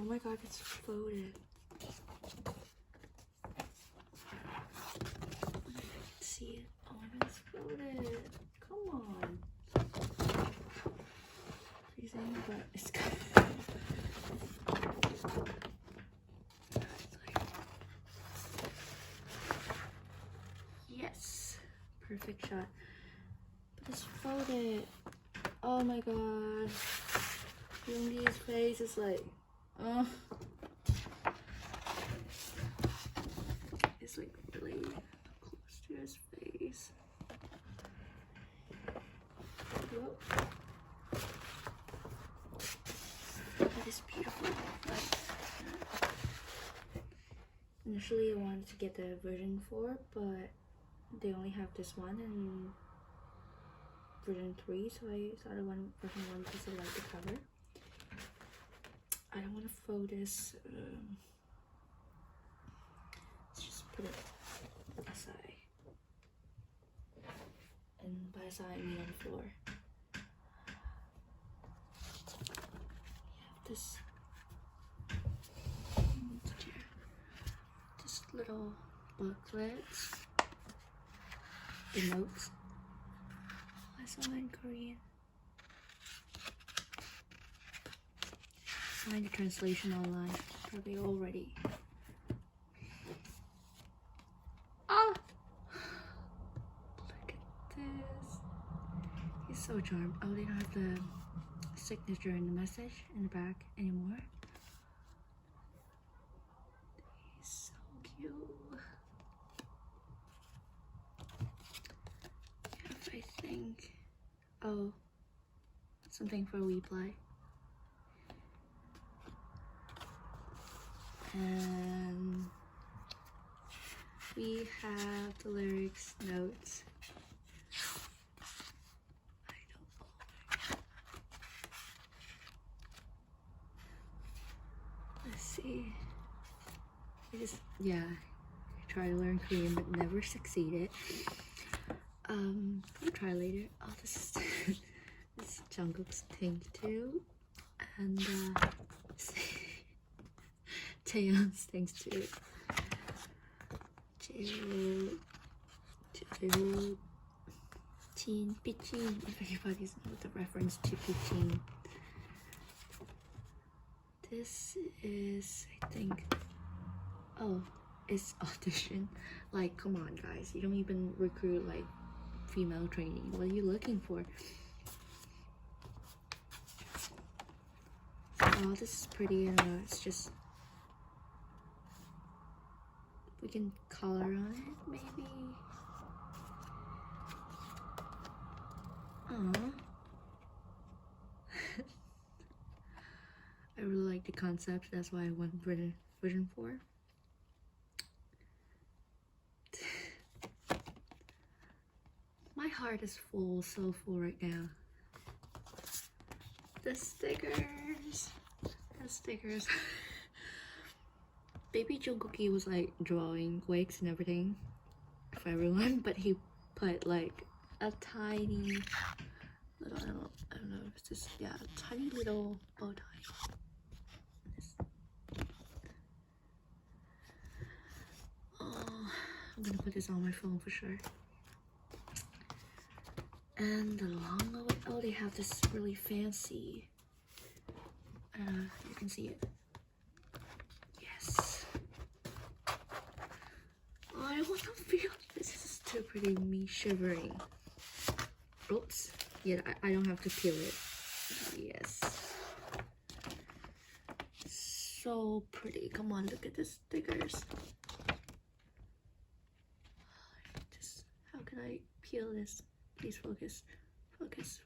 my god, it's folded. See it? Oh my god, it's folded. Come on. Freezing, but it's good. Yes, perfect shot. But it's folded. Oh my god. Yoongi's face is like, it's like really close to his face. Whoa. That is beautiful. Initially, I wanted to get the version 4, but they only have this one and version 3, so I started version 1 because I like the cover. I don't want to fold this. Let's just put it aside. And by aside, I mean on the floor. We have this little booklets, the notes. I saw it in Korean. Find the translation online. Probably already. Ah! Look at this. He's so charmed. Oh, they don't have the signature and the message in the back anymore. He's so cute. Yes, I think. Oh, something for WePlay. And we have the lyrics notes. I don't know. Let's see. I tried to learn Korean but never succeeded. I'll try later. Oh, this is this is Jungkook's thing too, and Taeyeon's thanks to Jin, Pichin, if anybody's know the reference to Pichin. This is, I think, oh, it's audition. Like, come on guys, you don't even recruit like female training. What are you looking for? Oh, this is pretty. I don't know, it's just, we can color on it maybe. Aww. I really like the concept, that's why I went version 4. My heart is full, so full right now. The stickers. Baby Jungkook was like drawing wigs and everything for everyone, but he put like a tiny little, I don't know if it's just, yeah, a tiny little bow tie. Oh, I'm gonna put this on my phone for sure. And the long, oh, they have this really fancy, you can see it. Yes. Oh, I want to feel this. Is too pretty, me shivering. Oops. Yeah, I don't have to peel it. Yes. So pretty. Come on, look at the stickers. How can I peel this? Please focus. Focus.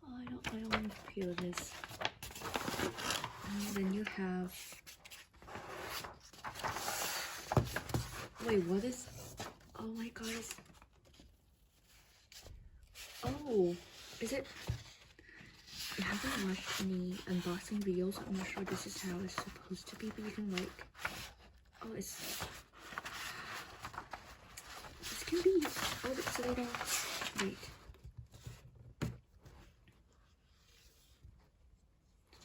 Oh, I don't want to peel this. And then you have, wait, what is, oh my god, oh, is it, I haven't watched any unboxing videos, so I'm not sure this is how it's supposed to be, but you can like, oh, this can be, oh, it's a little, wait.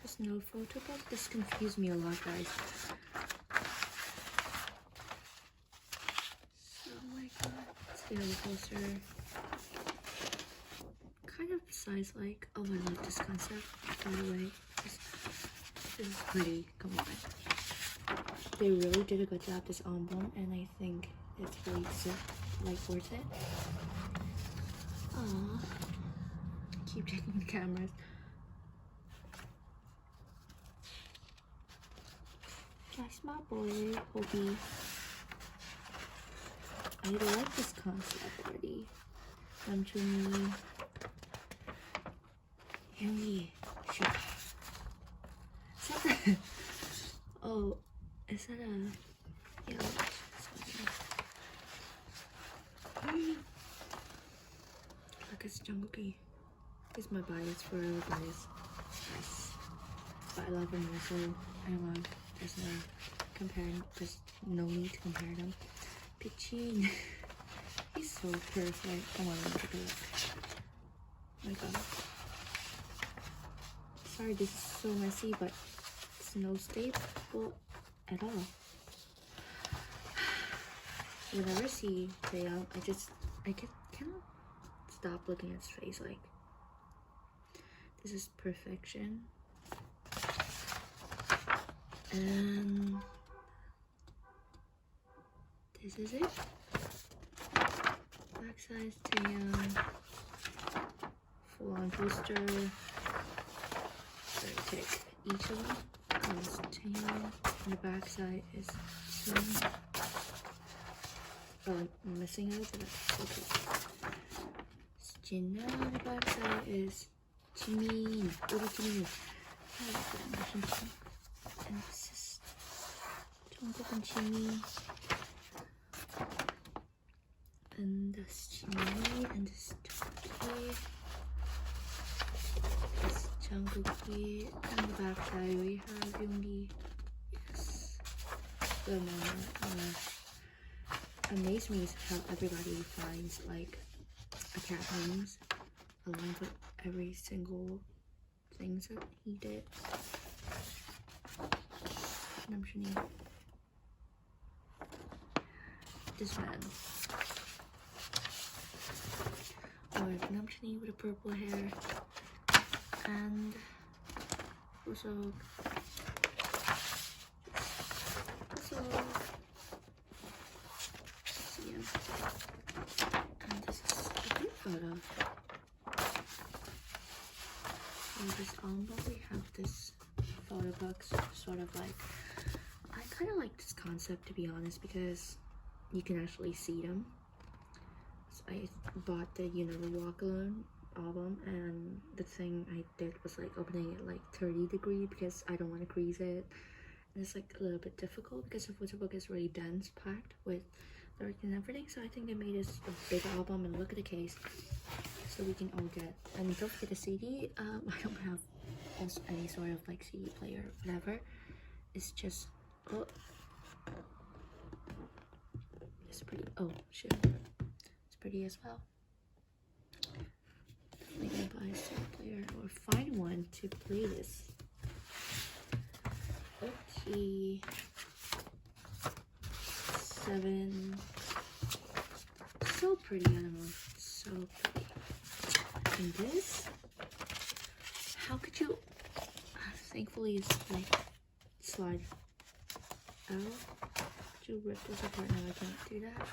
Just no photo book. This confused me a lot, guys. So, oh my god. Let's get a closer. Kind of size like. Oh, I like this concept. By the way, this is pretty. Come on. They really did a good job this album, and I think it's really like worth it. Aww. Keep taking the cameras. That's my boy, Hobie. I like this concept already. 남준이 형이 shit. Oh, is that a yellow? Look, it's Jungle Key. It's my bias for VLLO bias. Yes. But I love him also. I love. There's no need to compare them. Pitching. He's so perfect. Come on, let me take a look. Oh my god. Sorry, this is so messy, but it's no staple at all. Whenever I see VLLO, I cannot stop looking at his face. Like, this is perfection. And this is it. Back size Taeyang, full on poster. So I take each of them. This is Taeyang, and the back side is Jin. Oh, I'm missing out, but that's okay. It's Jin, and the back side is Jimin. Jimin. And this is Jungkook and Jimin. And this Jimin, and this Jungkook. This Jungkook, and the back side we have Yoongi. Yes. The amaze me is how everybody finds like a cat names along with every single things that he did. This man. Or Namchini with the purple hair. And also see him. And this is a group photo. In this album we have this photo books, sort of like, I kind of like this concept, to be honest, because you can actually see them. So I bought the Walk Alone album, and the thing I did was like opening it like 30 degree because I don't want to crease it, and it's like a little bit difficult because the photo book is really dense, packed with lyrics and everything. So I think they made this a big album, and look at the case, so we can all get. And don't forget the CD. I don't have also any sort of like CD player or whatever. It's just, oh, it's pretty. Oh shit, it's pretty as well. Definitely gonna buy a CD player or find one to play this. Okay, 7. So pretty, I don't know, so pretty. And this, how could you? Thankfully, it's like slide out. Could you rip this apart? No, I can't do that.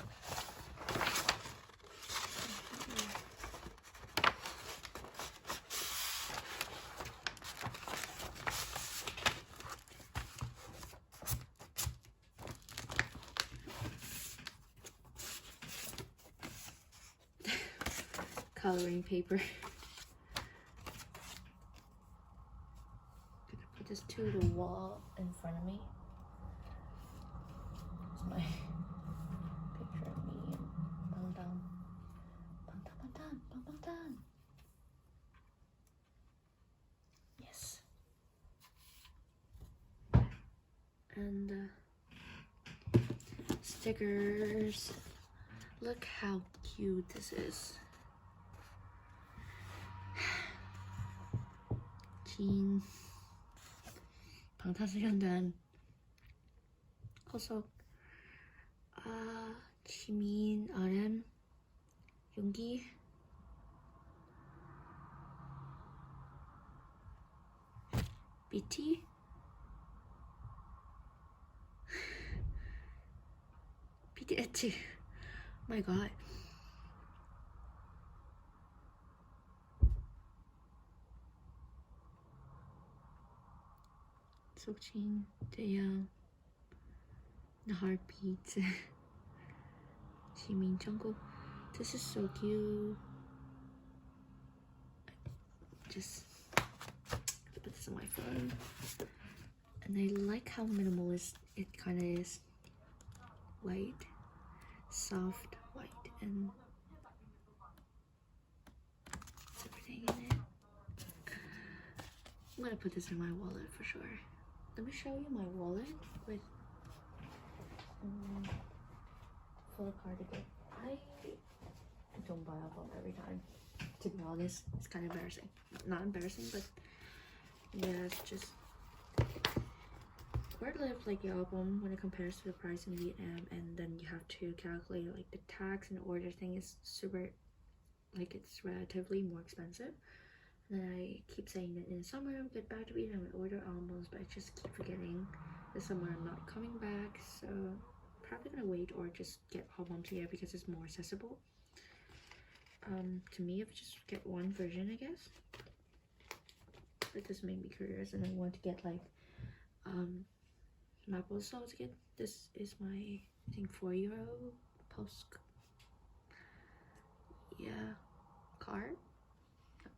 Coloring paper. Put this to the wall in front of me. It's my picture of me and Bangtan. Bangtan. Yes. And stickers. Look how cute this is. Jean. 방탄소년단. Also, 지민, RM, 용기. BT. BTS. My god. Sokjin, Taeyang, The Heartbeats, Jimin, Jungkook. This is so cute. Just put this on my phone. And I like how minimalist it kind of is. White, soft white, and it's everything in it. I'm gonna put this in my wallet for sure. Let me show you my wallet with full cardigan. I don't buy album every time, to be honest. It's kind of embarrassing. Not embarrassing, but yeah, it's just where to live like the album when it compares to the price in Vietnam, and then you have to calculate like the tax and order thing is super, like it's relatively more expensive. And then I keep saying that in the summer I'll get back to Vietnam and order albums, but I just keep forgetting this summer I'm not coming back, so probably gonna wait or just get albums here because it's more accessible. To me, if I just get one version, I guess. But this made me curious, and I want to get like Maple Salt to get. This is my, I think, €4 card.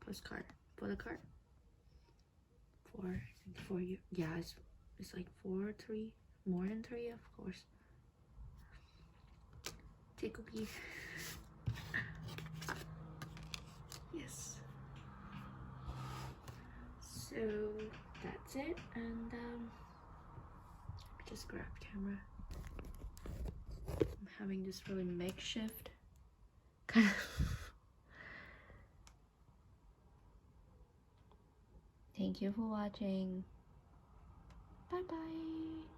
Postcard, photo card. For you, yeah, it's like 4, 3, more than 3, of course. Take a peek. Yes. So that's it, and just grab camera. I'm having this really makeshift kind of. Thank you for watching. Bye bye.